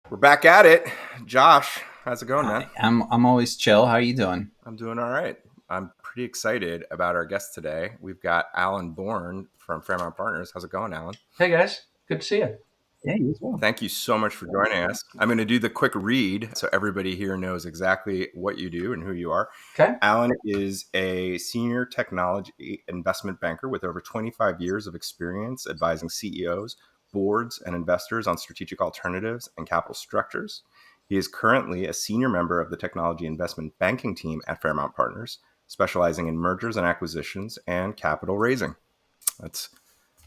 We're back at it. Josh, how's it going, man? I'm always chill. How are you doing? I'm doing all right. I'm pretty excited about our guest today. We've got Alan Bourne from Fairmount Partners. How's it going, Alan? Hey guys, good to see you. Yeah, you as well. Thank you so much for joining us. I'm going to do the quick read so everybody here knows exactly what you do and who you are. Okay. Alan is a senior technology investment banker with over 25 years of experience advising CEOs, boards, and investors on strategic alternatives and capital structures. He is currently a senior member of the technology investment banking team at Fairmount Partners, specializing in mergers and acquisitions and capital raising. That's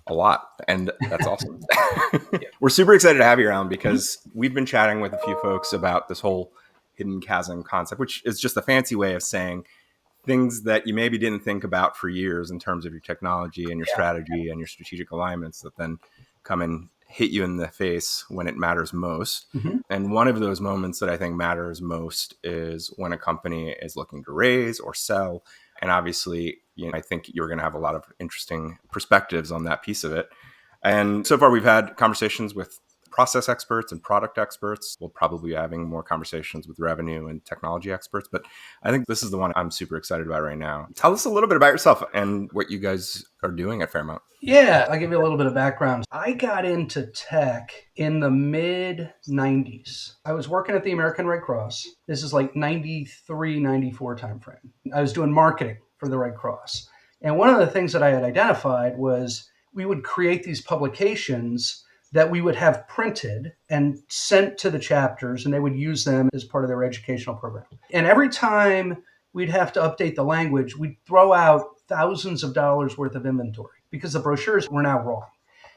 a lot, and that's awesome. We're super excited to have you around because we've been chatting with a few folks about this whole hidden chasm concept, which is just a fancy way of saying things that you maybe didn't think about for years in terms of your technology and your strategy and your strategic alignments that then come and hit you in the face when it matters most. And one of those moments that I think matters most is when a company is looking to raise or sell. And obviously, I think you're going to have a lot of interesting perspectives on that piece of it. And so far, we've had conversations with process experts and product experts. We'll probably be having more conversations with revenue and technology experts, but I think this is the one I'm super excited about right now. Tell us a little bit about yourself and what you guys are doing at Fairmount. Yeah, I'll give you a little bit of background. I got into tech in the mid 90s. I was working at the American Red Cross. This is like 93, 94 timeframe. I was doing marketing for the Red Cross. And one of the things that I had identified was we would create these publications that we would have printed and sent to the chapters, and they would use them as part of their educational program. And every time we'd have to update the language, we'd throw out thousands of dollars worth of inventory because the brochures were now wrong.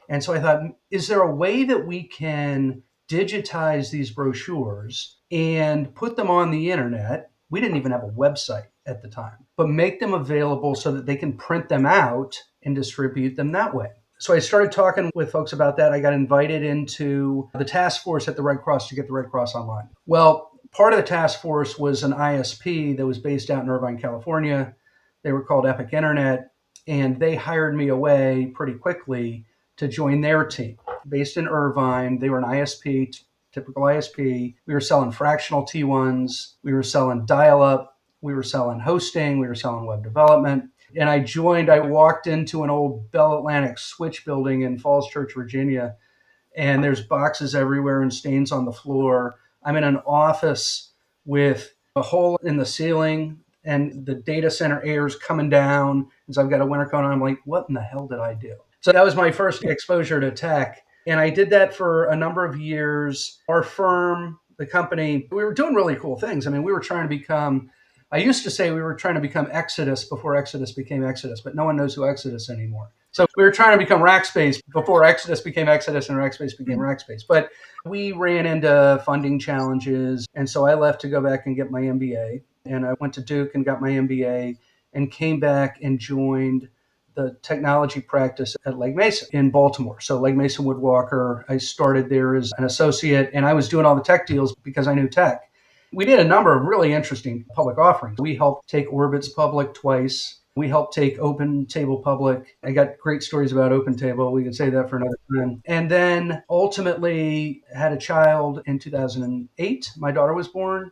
And so I thought, is there a way that we can digitize these brochures and put them on the internet? We didn't even have a website at the time, but make them available so that they can print them out and distribute them that way. So I started talking with folks about that. I got invited into the task force at the Red Cross to get the Red Cross online. Well, part of the task force was an ISP that was based out in Irvine, California. They were called Epic Internet, and they hired me away pretty quickly to join their team. Based in Irvine, they were an ISP, typical ISP. We were selling fractional T1s. We were selling dial-up. We were selling hosting. We were selling web development. And I walked into an old Bell Atlantic switch building in Falls Church, Virginia, and there's boxes everywhere and stains on the floor. I'm in an office with a hole in the ceiling and the data center air is coming down. And so I've got a winter coat on. I'm like, what in the hell did I do? So that was my first exposure to tech. And I did that for a number of years. Our firm, the company, we were doing really cool things. I mean, I used to say we were trying to become Exodus before Exodus became Exodus, but no one knows who Exodus anymore. So we were trying to become Rackspace before Exodus became Exodus and Rackspace became Rackspace. But we ran into funding challenges. And so I left to go back and get my MBA. And I went to Duke and got my MBA and came back and joined the technology practice at Legg Mason in Baltimore. So Legg Mason Woodwalker, I started there as an associate, and I was doing all the tech deals because I knew tech. We did a number of really interesting public offerings. We helped take Orbitz public twice. We helped take Open Table public. I got great stories about Open Table. We could say that for another time. And then ultimately had a child in 2008. My daughter was born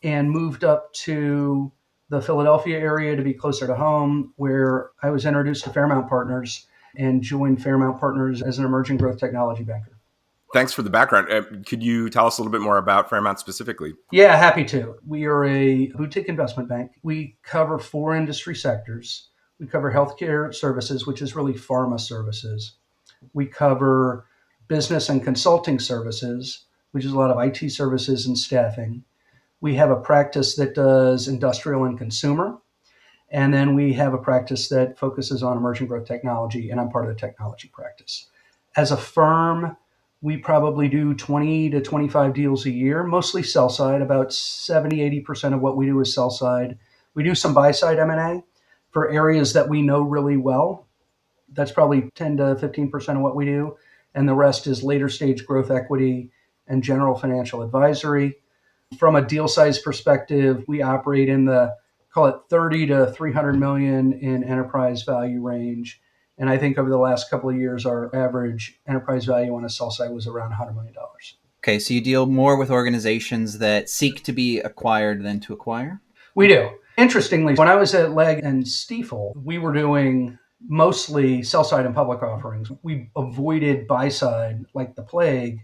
and moved up to the Philadelphia area to be closer to home, where I was introduced to Fairmount Partners and joined Fairmount Partners as an emerging growth technology banker. Thanks for the background. Could you tell us a little bit more about Fairmount specifically? Yeah, happy to. We are a boutique investment bank. We cover 4 industry sectors. We cover healthcare services, which is really pharma services. We cover business and consulting services, which is a lot of IT services and staffing. We have a practice that does industrial and consumer. And then we have a practice that focuses on emerging growth technology, and I'm part of the technology practice. As a firm, we probably do 20 to 25 deals a year, mostly sell side. About 70, 80% of what we do is sell side. We do some buy side M&A for areas that we know really well. That's probably 10 to 15% of what we do. And the rest is later stage growth equity and general financial advisory. From a deal size perspective, we operate in the, call it 30 to 300 million in enterprise value range. And I think over the last couple of years, our average enterprise value on a sell side was around $100 million. Okay, so you deal more with organizations that seek to be acquired than to acquire? We do. Interestingly, when I was at Leg and Stiefel, we were doing mostly sell side and public offerings. We avoided buy side like the plague.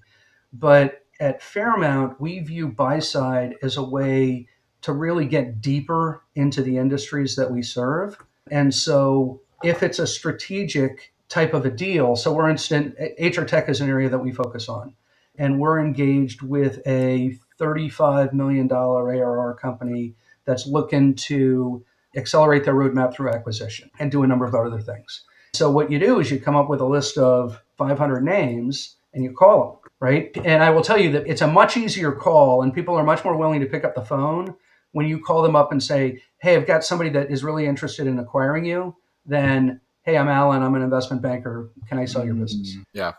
But at Fairmount, we view buy side as a way to really get deeper into the industries that we serve. And so if it's a strategic type of a deal, so for instance, HR tech is an area that we focus on. And we're engaged with a $35 million ARR company that's looking to accelerate their roadmap through acquisition and do a number of other things. So what you do is you come up with a list of 500 names and you call them, right? And I will tell you that it's a much easier call, and people are much more willing to pick up the phone when you call them up and say, hey, I've got somebody that is really interested in acquiring you, than, hey, I'm Alan, I'm an investment banker. Can I sell your business? Yeah.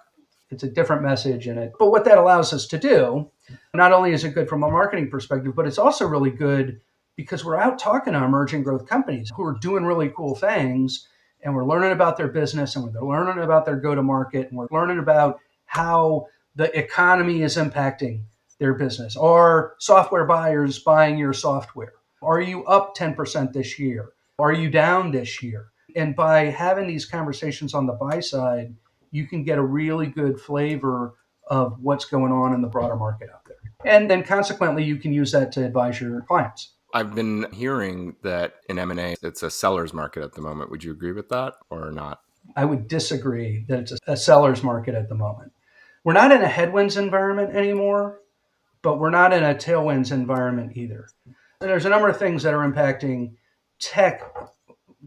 It's a different message in it. But what that allows us to do, not only is it good from a marketing perspective, but it's also really good because we're out talking to emerging growth companies who are doing really cool things, and we're learning about their business, and we're learning about their go-to-market, and we're learning about how the economy is impacting their business. Are software buyers buying your software? Are you up 10% this year? Are you down this year? And by having these conversations on the buy side, you can get a really good flavor of what's going on in the broader market out there. And then consequently, you can use that to advise your clients. I've been hearing that in M&A, it's a seller's market at the moment. Would you agree with that or not? I would disagree that it's a seller's market at the moment. We're not in a headwinds environment anymore, but we're not in a tailwinds environment either. And there's a number of things that are impacting tech,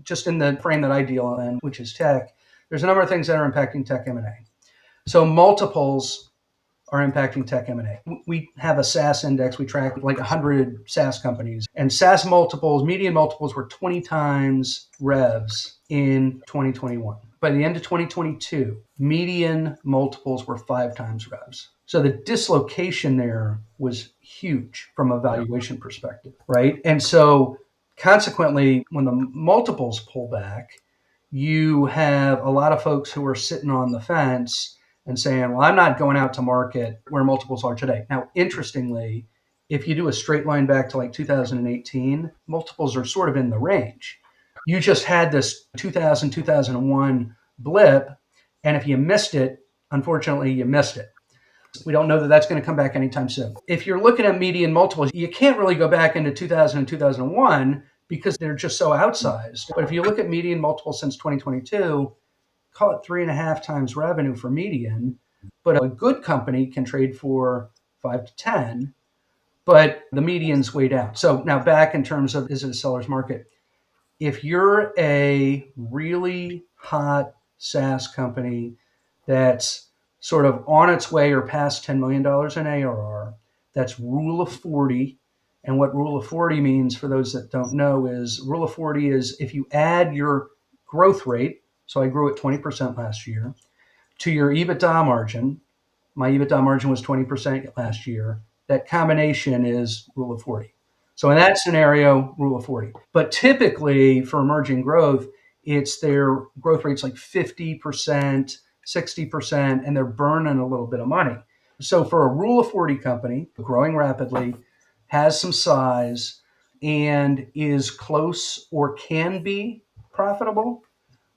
just in the frame that I deal in, which is tech. There's a number of things that are impacting tech M&A. So multiples are impacting tech M&A. We have a SaaS index. We track like 100 SaaS companies. And SaaS multiples, median multiples were 20 times revs in 2021. By the end of 2022, median multiples were 5 times revs. So the dislocation there was huge from a valuation perspective, right? And so consequently, when the multiples pull back, you have a lot of folks who are sitting on the fence and saying, well, I'm not going out to market where multiples are today. Now, interestingly, if you do a straight line back to like 2018, multiples are sort of in the range. You just had this 2000, 2001 blip. And if you missed it, unfortunately, you missed it. We don't know that that's going to come back anytime soon. If you're looking at median multiples, you can't really go back into 2000 and 2001 because they're just so outsized. But if you look at median multiples since 2022, call it 3.5 times revenue for median, but a good company can trade for 5 to 10, but the median's way down. So now back in terms of, is it a seller's market? If you're a really hot SaaS company that's sort of on its way or past $10 million in ARR, that's rule of 40. And what rule of 40 means, for those that don't know, is rule of 40 is if you add your growth rate, so I grew at 20% last year, to your EBITDA margin, my EBITDA margin was 20% last year, that combination is rule of 40. So in that scenario, rule of 40. But typically for emerging growth, it's their growth rates like 50%, 60%, and they're burning a little bit of money. So for a rule of 40 company, growing rapidly, has some size, and is close or can be profitable,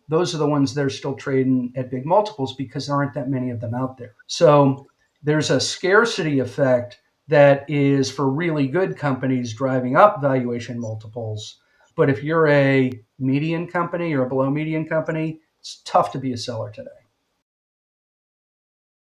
those are the ones that are still trading at big multiples because there aren't that many of them out there. So there's a scarcity effect that is for really good companies driving up valuation multiples. But if you're a median company or a below median company, it's tough to be a seller today.